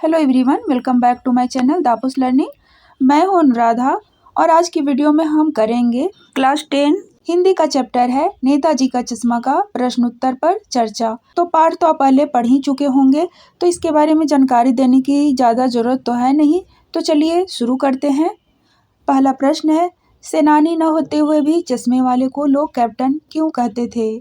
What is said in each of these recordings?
Hello everyone, welcome back to my channel दापूस learning. मैं हूं अनुराधा और आज की वीडियो में हम करेंगे क्लास 10 हिंदी का चैप्टर है नेताजी का चश्मा का प्रश्न उत्तर पर चर्चा। तो पाठ तो आप पहले पढ़ ही चुके होंगे, तो इसके बारे में जानकारी देने की ज़्यादा ज़रूरत तो है नहीं। तो चलिए शुरू करते हैं। पहला प्रश्न है, सेनानी न होते हुए भी चश्मे वाले को लोग कैप्टन क्यों कहते थे?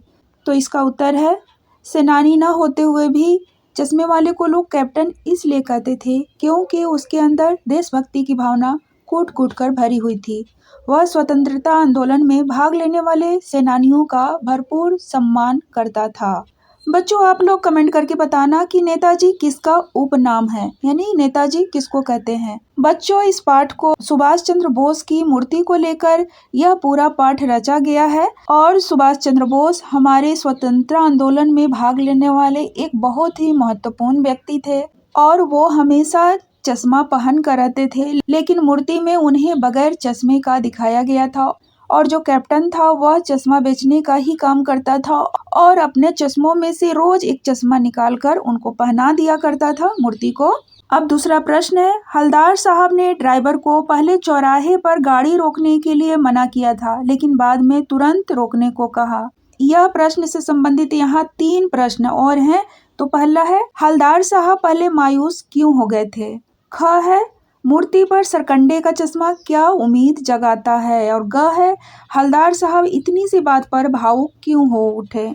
तो इसका उत्तर है, सेनानी न होते हुए भी चश्मे वाले को लोग कैप्टन इसलिए कहते थे क्योंकि उसके अंदर देशभक्ति की भावना कूट कूट कर भरी हुई थी। वह स्वतंत्रता आंदोलन में भाग लेने वाले सेनानियों का भरपूर सम्मान करता था। बच्चों, आप लोग कमेंट करके बताना कि नेताजी किसका उपनाम है, यानी नेताजी किसको कहते हैं। बच्चों, इस पाठ को सुभाष चंद्र बोस की मूर्ति को लेकर यह पूरा पाठ रचा गया है और सुभाष चंद्र बोस हमारे स्वतंत्रता आंदोलन में भाग लेने वाले एक बहुत ही महत्वपूर्ण व्यक्ति थे और वो हमेशा चश्मा पहन कर रहते थे, लेकिन मूर्ति में उन्हें बगैर चश्मे का दिखाया गया था और जो कैप्टन था वह चश्मा बेचने का ही काम करता था और अपने चश्मों में से रोज एक चश्मा निकालकर उनको पहना दिया करता था मूर्ति को। अब दूसरा प्रश्न है, हवलदार साहब ने ड्राइवर को पहले चौराहे पर गाड़ी रोकने के लिए मना किया था लेकिन बाद में तुरंत रोकने को कहा। यह प्रश्न से संबंधित यहाँ 3 प्रश्न और हैं। तो पहला है, हवलदार साहब पहले मायूस क्यों हो गए थे? ख है, मूर्ति पर सरकंडे का चश्मा क्या उम्मीद जगाता है? और ग है, हवलदार साहब इतनी सी बात पर भावुक क्यों हो उठे?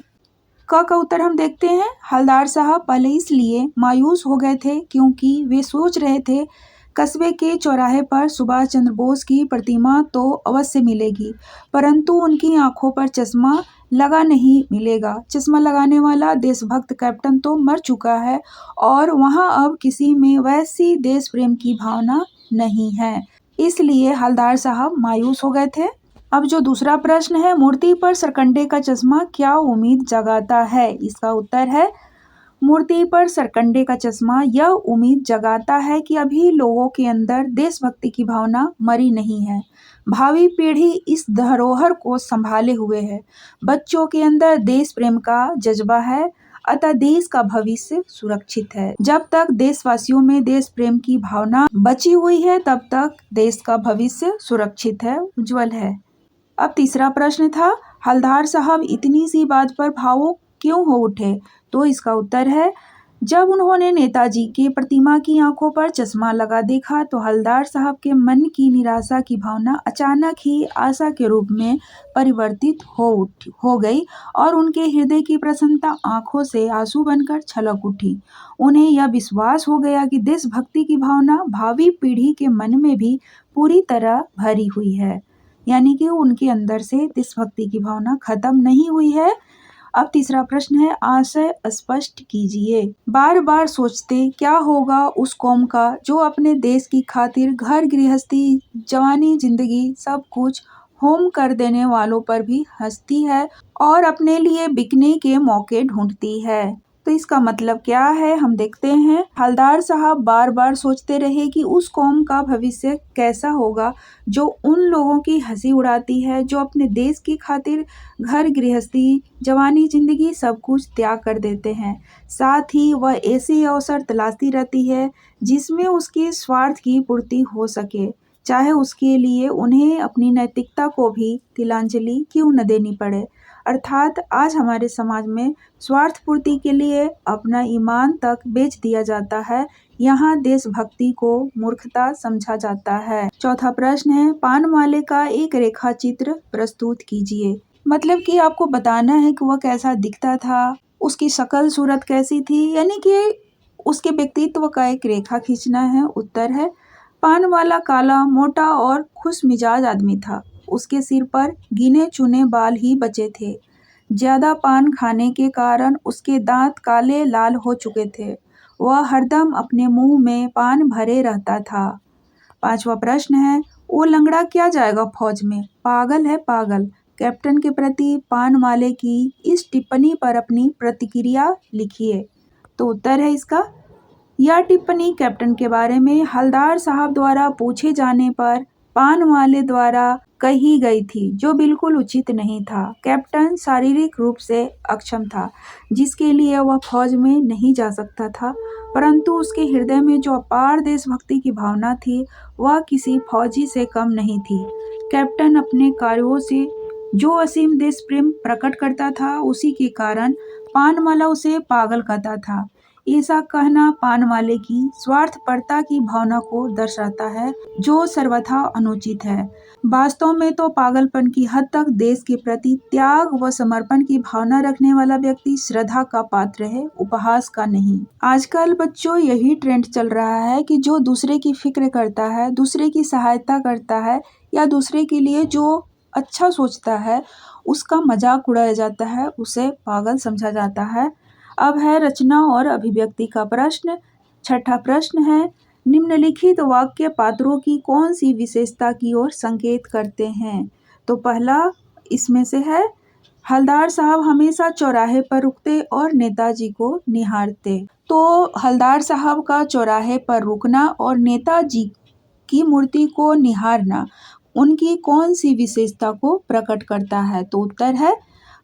क का उत्तर हम देखते हैं, हवलदार साहब पहले इसलिए मायूस हो गए थे क्योंकि वे सोच रहे थे कस्बे के चौराहे पर सुभाष चंद्र बोस की प्रतिमा तो अवश्य मिलेगी, परंतु उनकी आंखों पर चश्मा लगा नहीं मिलेगा। चश्मा लगाने वाला देशभक्त कैप्टन तो मर चुका है और वहां अब किसी में वैसी देश प्रेम की भावना नहीं है, इसलिए हवलदार साहब मायूस हो गए थे। अब जो दूसरा प्रश्न है, मूर्ति पर सरकंडे का चश्मा क्या उम्मीद जगाता है? इसका उत्तर है, मूर्ति पर सरकंडे का चश्मा यह उम्मीद जगाता है कि अभी लोगों के अंदर देशभक्ति की भावना मरी नहीं है। भावी पीढ़ी इस धरोहर को संभाले हुए है। बच्चों के अंदर देश प्रेम का जज्बा है, अतः देश का भविष्य सुरक्षित है। जब तक देशवासियों में देश प्रेम की भावना बची हुई है तब तक देश का भविष्य सुरक्षित है, उज्जवल है। अब तीसरा प्रश्न था, हवलदार साहब इतनी सी बात पर भावुक क्यों हो उठे? तो इसका उत्तर है, जब उन्होंने नेताजी की प्रतिमा की आंखों पर चश्मा लगा देखा तो हवलदार साहब के मन की निराशा की भावना अचानक ही आशा के रूप में परिवर्तित हो गई और उनके हृदय की प्रसन्नता आंखों से आंसू बनकर छलक उठी। उन्हें यह विश्वास हो गया कि देशभक्ति की भावना भावी पीढ़ी के मन में भी पूरी तरह भरी हुई है, यानी कि उनके अंदर से देशभक्ति की भावना खत्म नहीं हुई है। अब तीसरा प्रश्न है, आशय स्पष्ट कीजिए। बार बार सोचते क्या होगा उस कौम का जो अपने देश की खातिर घर गृहस्थी, जवानी, जिंदगी सब कुछ होम कर देने वालों पर भी हंसती है और अपने लिए बिकने के मौके ढूंढती है। तो इसका मतलब क्या है, हम देखते हैं। हवलदार साहब बार बार सोचते रहे कि उस कौम का भविष्य कैसा होगा जो उन लोगों की हंसी उड़ाती है, जो अपने देश की खातिर घर गृहस्थी, जवानी, जिंदगी सब कुछ त्याग कर देते हैं। साथ ही वह ऐसे अवसर तलाशती रहती है जिसमें उसकी स्वार्थ की पूर्ति हो सके, चाहे उसके लिए उन्हें अपनी नैतिकता को भी तिलांजलि क्यों न देनी पड़े। अर्थात आज हमारे समाज में स्वार्थ पूर्ति के लिए अपना ईमान तक बेच दिया जाता है। यहाँ देशभक्ति को मूर्खता समझा जाता है। चौथा प्रश्न है, पानमाले का एक रेखा चित्र प्रस्तुत कीजिए। मतलब कि आपको बताना है कि वह कैसा दिखता था, उसकी शक्ल सूरत कैसी थी, यानी कि उसके व्यक्तित्व का एक रेखा खींचना है। उत्तर है, पानवाला काला, मोटा और खुश मिजाज आदमी था। उसके सिर पर गिने चुने बाल ही बचे थे। ज्यादा पान खाने के कारण उसके दांत काले लाल हो चुके थे। वह हरदम अपने मुंह में पान भरे रहता था। पांचवा प्रश्न है, वो लंगड़ा क्या जाएगा फौज में? पागल है पागल। कैप्टन के प्रति पानवाले की इस टिप्पणी पर अपनी प्रतिक्रिया लिखिए। तो उत्तर है इसका, यह टिप्पणी कैप्टन के बारे में हवलदार साहब द्वारा पूछे जाने पर पानवाले द्वारा कही गई थी, जो बिल्कुल उचित नहीं था। कैप्टन शारीरिक रूप से अक्षम था, जिसके लिए वह फौज में नहीं जा सकता था। परंतु उसके हृदय में जो अपार देशभक्ति की भावना थी वह किसी फौजी से कम नहीं थी। कैप्टन अपने कार्यों से जो असीम देश प्रेम प्रकट करता था उसी के कारण पानवाला उसे पागल कहता था। ऐसा कहना पानवाले की स्वार्थपरता की भावना को दर्शाता है जो सर्वथा अनुचित है। वास्तव में तो पागलपन की हद तक देश के प्रति त्याग व समर्पण की भावना रखने वाला व्यक्ति श्रद्धा का पात्र है, उपहास का नहीं। आजकल बच्चों यही ट्रेंड चल रहा है कि जो दूसरे की फिक्र करता है, दूसरे की सहायता करता है या दूसरे के लिए जो अच्छा सोचता है उसका मजाक उड़ाया जाता है, उसे पागल समझा जाता है। अब है रचना और अभिव्यक्ति का प्रश्न। छठा प्रश्न है, निम्नलिखित वाक्य पात्रों की कौन सी विशेषता की ओर संकेत करते हैं? तो पहला इसमें से है, हलदार साहब हमेशा चौराहे पर रुकते और नेताजी को निहारते। तो हलदार साहब का चौराहे पर रुकना और नेताजी की मूर्ति को निहारना उनकी कौन सी विशेषता को प्रकट करता है? तो उत्तर है,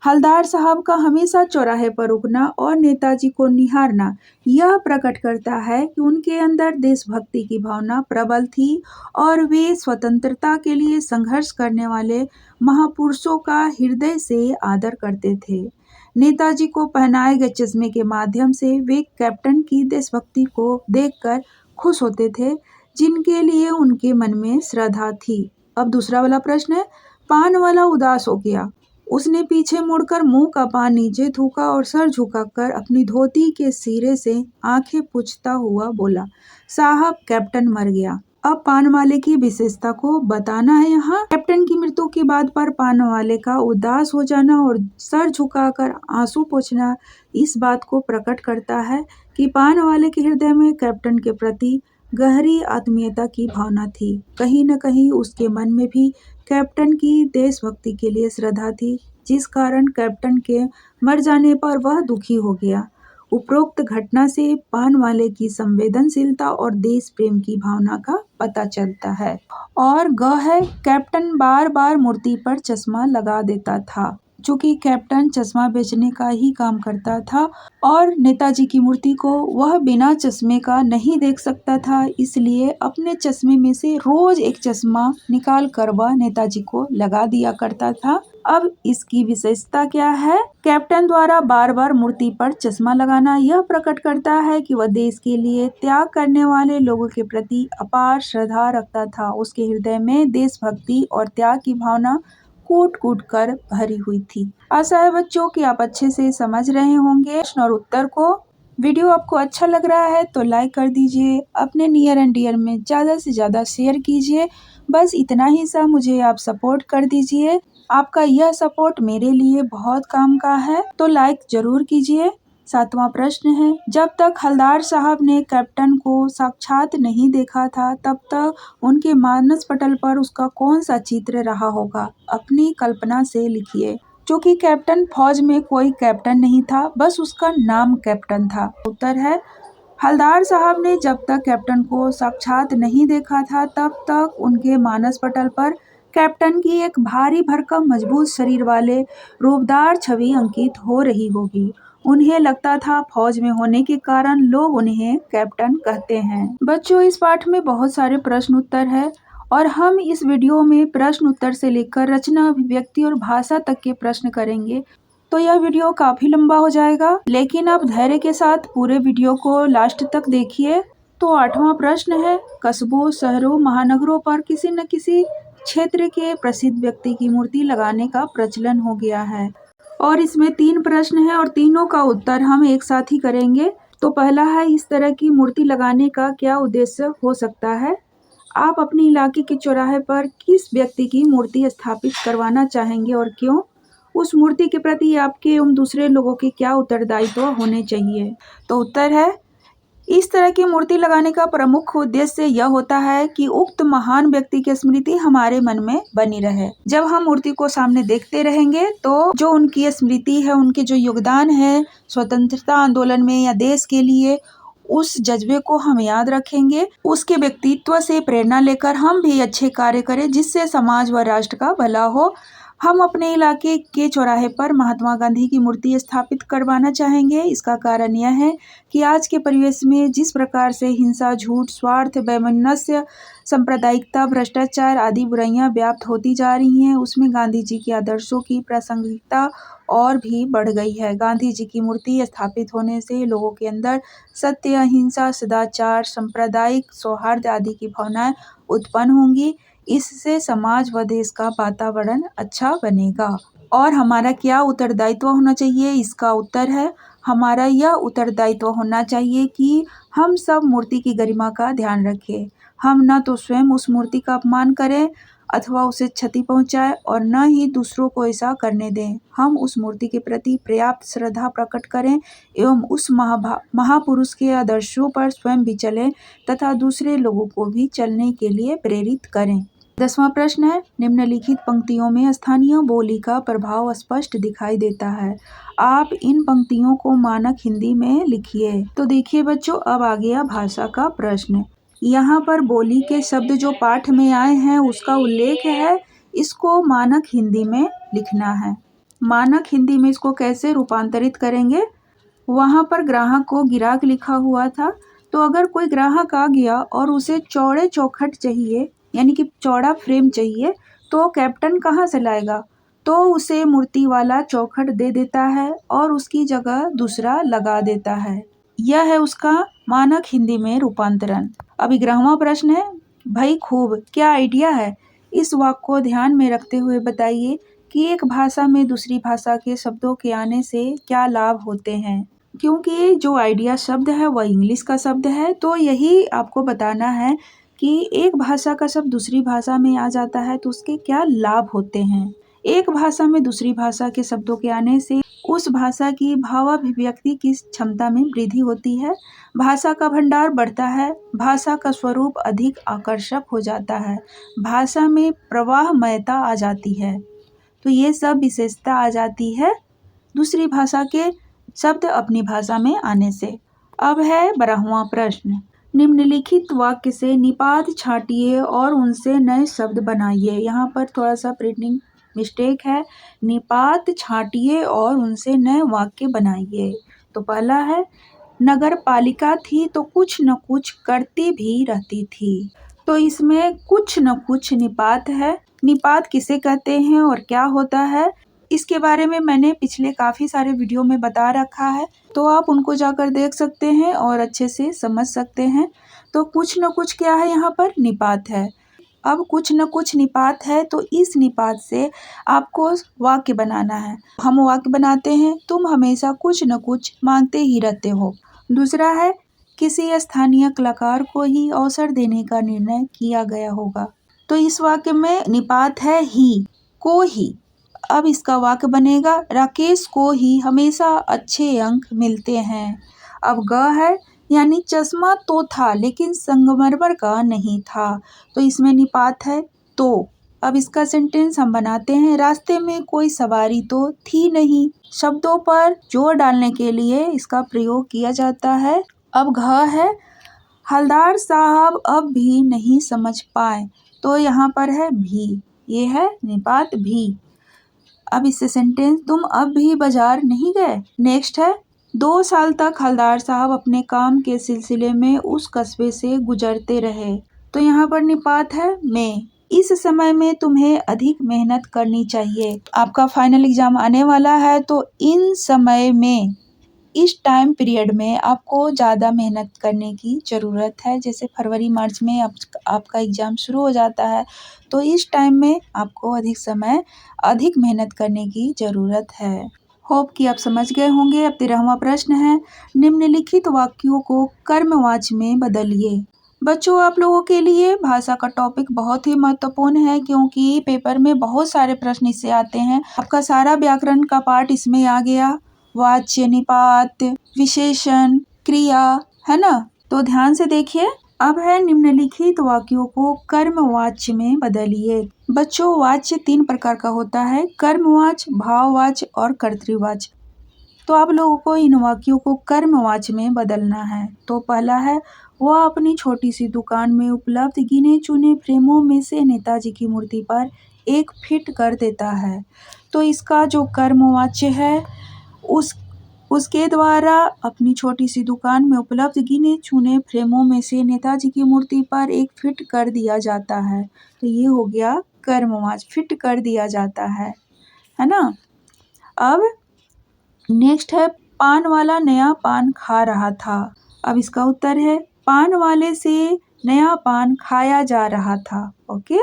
हलदार साहब का हमेशा चौराहे पर रुकना और नेताजी को निहारना यह प्रकट करता है कि उनके अंदर देशभक्ति की भावना प्रबल थी और वे स्वतंत्रता के लिए संघर्ष करने वाले महापुरुषों का हृदय से आदर करते थे। नेताजी को पहनाए गए चश्मे के माध्यम से वे कैप्टन की देशभक्ति को देखकर खुश होते थे, जिनके लिए उनके मन में श्रद्धा थी। अब दूसरा वाला प्रश्न है, पान वाला उदास हो गया। उसने पीछे मुड़कर मुंह का पान नीचे थूका और सर झुकाकर अपनी धोती के सिरे से आंखें पोंछता हुआ बोला, साहब कैप्टन मर गया। अब पान वाले की विशेषता को बताना है। यहाँ कैप्टन की मृत्यु की बात पर पान वाले का उदास हो जाना और सर झुकाकर आंसू पोंछना इस बात को प्रकट करता है कि पान वाले के हृदय में कैप्टन के प्रति गहरी आत्मीयता की भावना थी। कहीं न कहीं उसके मन में भी कैप्टन की देशभक्ति के लिए श्रद्धा थी, जिस कारण कैप्टन के मर जाने पर वह दुखी हो गया। उपरोक्त घटना से पान वाले की संवेदनशीलता और देश प्रेम की भावना का पता चलता है। और ग है, कैप्टन बार बार मूर्ति पर चश्मा लगा देता था। चूंकि कैप्टन चश्मा बेचने का ही काम करता था और नेताजी की मूर्ति को वह बिना चश्मे का नहीं देख सकता था, इसलिए अपने चश्मे में से रोज एक चश्मा निकाल कर वह नेताजी को लगा दिया करता था। अब इसकी विशेषता क्या है? कैप्टन द्वारा बार बार मूर्ति पर चश्मा लगाना यह प्रकट करता है कि वह देश के लिए त्याग करने वाले लोगों के प्रति अपार श्रद्धा रखता था। उसके हृदय में देशभक्ति और त्याग की भावना कूट कूट कर भरी हुई थी। आशा है बच्चों कि आप अच्छे से समझ रहे होंगे प्रश्न और उत्तर को। वीडियो आपको अच्छा लग रहा है तो लाइक कर दीजिए, अपने नियर एंड डियर में ज़्यादा से ज़्यादा शेयर कीजिए। बस इतना ही सा मुझे आप सपोर्ट कर दीजिए। आपका यह सपोर्ट मेरे लिए बहुत काम का है, तो लाइक जरूर कीजिए। सातवां प्रश्न है, जब तक हलदार साहब ने कैप्टन को साक्षात नहीं देखा था तब तक उनके मानस पटल पर उसका कौन सा चित्र रहा होगा? अपनी कल्पना से लिखिए। क्योंकि कैप्टन फौज में कोई कैप्टन नहीं था, बस उसका नाम कैप्टन था। उत्तर है, हलदार साहब ने जब तक कैप्टन को साक्षात नहीं देखा था तब तक उनके मानस पटल पर कैप्टन की एक भारी भरकम मजबूत शरीर वाले रूपदार छवि अंकित हो रही होगी। उन्हें लगता था फौज में होने के कारण लोग उन्हें कैप्टन कहते हैं। बच्चों, इस पाठ में बहुत सारे प्रश्न उत्तर है और हम इस वीडियो में प्रश्न उत्तर से लेकर रचना, अभिव्यक्ति और भाषा तक के प्रश्न करेंगे, तो यह वीडियो काफी लंबा हो जाएगा, लेकिन आप धैर्य के साथ पूरे वीडियो को लास्ट तक देखिए। तो आठवां प्रश्न है, कस्बों, शहरों, महानगरों पर किसी न किसी क्षेत्र के प्रसिद्ध व्यक्ति की मूर्ति लगाने का प्रचलन हो गया है। और इसमें 3 प्रश्न हैं और तीनों का उत्तर हम एक साथ ही करेंगे। तो पहला है, इस तरह की मूर्ति लगाने का क्या उद्देश्य हो सकता है? आप अपने इलाके के चौराहे पर किस व्यक्ति की मूर्ति स्थापित करवाना चाहेंगे और क्यों? उस मूर्ति के प्रति आपके एवं दूसरे लोगों के क्या उत्तरदायित्व होने चाहिए? तो उत्तर है, इस तरह की मूर्ति लगाने का प्रमुख उद्देश्य यह होता है कि उक्त महान व्यक्ति की स्मृति हमारे मन में बनी रहे। जब हम मूर्ति को सामने देखते रहेंगे तो जो उनकी स्मृति है, उनके जो योगदान है स्वतंत्रता आंदोलन में या देश के लिए, उस जज्बे को हम याद रखेंगे। उसके व्यक्तित्व से प्रेरणा लेकर हम भी अच्छे कार्य करें जिससे समाज व राष्ट्र का भला हो। हम अपने इलाके के चौराहे पर महात्मा गांधी की मूर्ति स्थापित करवाना चाहेंगे। इसका कारण यह है कि आज के परिवेश में जिस प्रकार से हिंसा, झूठ, स्वार्थ, वैमनस्य, सांप्रदायिकता, भ्रष्टाचार आदि बुराइयां व्याप्त होती जा रही हैं, उसमें गांधी जी के आदर्शों की प्रासंगिकता और भी बढ़ गई है। गांधी जी की मूर्ति स्थापित होने से लोगों के अंदर सत्य, अहिंसा, सदाचार, सांप्रदायिक सौहार्द आदि की भावनाएं उत्पन्न होंगी। इससे समाज व देश का वातावरण अच्छा बनेगा। और हमारा क्या उत्तरदायित्व होना चाहिए? इसका उत्तर है, हमारा यह उत्तरदायित्व होना चाहिए कि हम सब मूर्ति की गरिमा का ध्यान रखें। हम न तो स्वयं उस मूर्ति का अपमान करें अथवा उसे क्षति पहुंचाएं और न ही दूसरों को ऐसा करने दें। हम उस मूर्ति के प्रति पर्याप्त श्रद्धा प्रकट करें एवं उस महापुरुष के आदर्शों पर स्वयं भी चलें तथा दूसरे लोगों को भी चलने के लिए प्रेरित करें। 10वां प्रश्न है, निम्नलिखित पंक्तियों में स्थानीय बोली का प्रभाव स्पष्ट दिखाई देता है। आप इन पंक्तियों को मानक हिंदी में लिखिए। तो देखिए बच्चों, अब आ गया भाषा का प्रश्न। यहाँ पर बोली के शब्द जो पाठ में आए हैं उसका उल्लेख है, इसको मानक हिंदी में लिखना है। मानक हिंदी में इसको कैसे रूपांतरित करेंगे? वहाँ पर ग्राहक को गिराक लिखा हुआ था, तो अगर कोई ग्राहक आ गया और उसे चौड़े चौखट चाहिए, यानी कि चौड़ा फ्रेम चाहिए, तो कैप्टन कहाँ से लाएगा? तो उसे मूर्ति वाला चौखट दे देता है और उसकी जगह दूसरा लगा देता है। यह है उसका मानक हिंदी में रूपांतरण। अब 11वां प्रश्न है, भाई खूब, क्या आइडिया है? इस वाक्य को ध्यान में रखते हुए बताइए कि एक भाषा में दूसरी भाषा के शब्दों के आने से क्या लाभ होते हैं। क्योंकि जो आइडिया शब्द है वह इंग्लिश का शब्द है, तो यही आपको बताना है कि एक भाषा का शब्द दूसरी भाषा में आ जाता है तो उसके क्या लाभ होते हैं। एक भाषा में दूसरी भाषा के शब्दों के आने से उस भाषा की भावाभिव्यक्ति की क्षमता में वृद्धि होती है, भाषा का भंडार बढ़ता है, भाषा का स्वरूप अधिक आकर्षक हो जाता है, भाषा में प्रवाहमयता आ जाती है। तो ये सब विशेषता आ जाती है दूसरी भाषा के शब्द अपनी भाषा में आने से। अब है 12वां प्रश्न, निम्नलिखित वाक्य से निपात छांटिए और उनसे नए शब्द बनाइए। यहाँ पर थोड़ा सा प्रिंटिंग मिस्टेक है, निपात छांटिए और उनसे नए वाक्य बनाइए। तो पहला है, नगर पालिका थी तो कुछ न कुछ करती भी रहती थी। तो इसमें कुछ न कुछ निपात है। निपात किसे कहते हैं और क्या होता है, इसके बारे में मैंने पिछले काफ़ी सारे वीडियो में बता रखा है, तो आप उनको जाकर देख सकते हैं और अच्छे से समझ सकते हैं। तो कुछ न कुछ क्या है, यहाँ पर निपात है। अब कुछ न कुछ निपात है तो इस निपात से आपको वाक्य बनाना है। हम वाक्य बनाते हैं, तुम हमेशा कुछ न कुछ मांगते ही रहते हो। दूसरा है, किसी स्थानीय कलाकार को ही अवसर देने का निर्णय किया गया होगा। तो इस वाक्य में निपात है ही, को ही। अब इसका वाक्य बनेगा, राकेश को ही हमेशा अच्छे अंक मिलते हैं। अब ग है, यानी चश्मा तो था लेकिन संगमरमर का नहीं था। तो इसमें निपात है तो। अब इसका सेंटेंस हम बनाते हैं, रास्ते में कोई सवारी तो थी नहीं। शब्दों पर जोर डालने के लिए इसका प्रयोग किया जाता है। अब घ है, हलदार साहब अब भी नहीं समझ पाए। तो यहाँ पर है भी, ये है निपात भी। अब इससे सेंटेंस, तुम अब भी बाजार नहीं गए। नेक्स्ट है, 2 साल तक हलदार साहब अपने काम के सिलसिले में उस कस्बे से गुजरते रहे। तो यहाँ पर निपात है में। इस समय में तुम्हें अधिक मेहनत करनी चाहिए। आपका फाइनल एग्जाम आने वाला है, तो इन समय में, इस टाइम पीरियड में आपको ज़्यादा मेहनत करने की ज़रूरत है। जैसे फरवरी मार्च में आपका एग्ज़ाम शुरू हो जाता है, तो इस टाइम में आपको अधिक मेहनत करने की ज़रूरत है। होप कि आप समझ गए होंगे। अब 13वां प्रश्न है, निम्नलिखित वाक्यों को कर्मवाची में बदलिए। बच्चों, आप लोगों के लिए भाषा का टॉपिक बहुत ही महत्वपूर्ण है, क्योंकि पेपर में बहुत सारे प्रश्न इससे आते हैं। आपका सारा व्याकरण का पार्ट इसमें आ गया, वाच्य, निपात, विशेषण, क्रिया, है ना। तो ध्यान से देखिए। अब है, निम्नलिखित वाक्यों को कर्मवाच्य में बदलिए। बच्चों, वाच्य 3 प्रकार का होता है, कर्मवाच्य, भाववाच्य और कर्तृवाच्य। तो आप लोगों को इन वाक्यों को कर्मवाच्य में बदलना है। तो पहला है, वह अपनी छोटी सी दुकान में उपलब्ध गिने चुने फ्रेमों में से नेताजी की मूर्ति पर एक फिट कर देता है। तो इसका जो कर्मवाच्य है उसके द्वारा अपनी छोटी सी दुकान में उपलब्ध गिने चुने फ्रेमों में से नेताजी की मूर्ति पर एक फिट कर दिया जाता है। तो ये हो गया कर्मवाच्य, फिट कर दिया जाता है ना। अब नेक्स्ट है पान वाला नया पान खा रहा था। अब इसका उत्तर है पान वाले से नया पान खाया जा रहा था। ओके।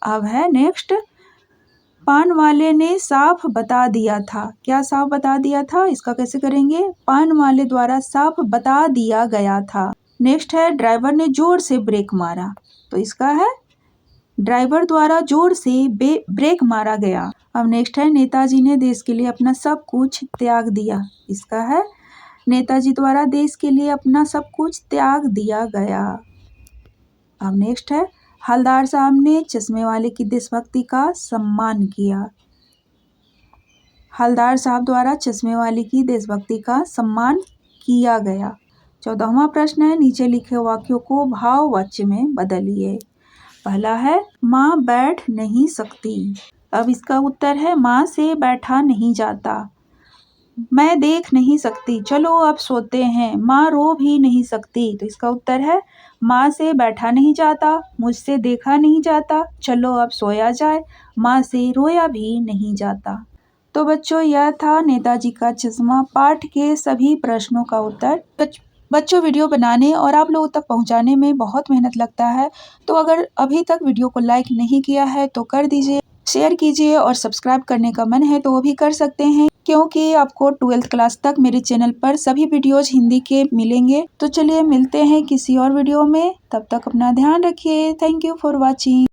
अब है नेक्स्ट, पान वाले ने साफ बता दिया था। क्या साफ बता दिया था, इसका कैसे करेंगे, पान वाले द्वारा साफ बता दिया गया था। नेक्स्ट है ड्राइवर ने जोर से ब्रेक मारा। तो इसका है ड्राइवर द्वारा जोर से ब्रेक मारा गया। अब नेक्स्ट है नेताजी ने देश के लिए अपना सब कुछ त्याग दिया। इसका है नेताजी द्वारा देश के लिए अपना सब कुछ त्याग दिया गया। अब नेक्स्ट है हलदार साहब ने चश्मे वाले की देशभक्ति का सम्मान किया। हलदार साहब द्वारा चश्मे वाले की देशभक्ति का सम्मान किया गया। 14वां प्रश्न है नीचे लिखे वाक्यों को भाववाच्य में बदलिए। पहला है माँ बैठ नहीं सकती। अब इसका उत्तर है माँ से बैठा नहीं जाता। मैं देख नहीं सकती, चलो अब सोते हैं। माँ रो भी नहीं सकती। तो इसका उत्तर है माँ से बैठा नहीं जाता, मुझसे देखा नहीं जाता, चलो अब सोया जाए। माँ से रोया भी नहीं जाता। तो बच्चों यह था नेताजी का चश्मा पाठ के सभी प्रश्नों का उत्तर। बच्चों वीडियो बनाने और आप लोगों तक पहुंचाने में बहुत मेहनत लगता है, तो अगर अभी तक वीडियो को लाइक नहीं किया है तो कर दीजिए, शेयर कीजिए और सब्सक्राइब करने का मन है तो वो भी कर सकते हैं, क्योंकि आपको 12th क्लास तक मेरे चैनल पर सभी वीडियोज हिंदी के मिलेंगे। तो चलिए मिलते हैं किसी और वीडियो में, तब तक अपना ध्यान रखिए। Thank you for watching.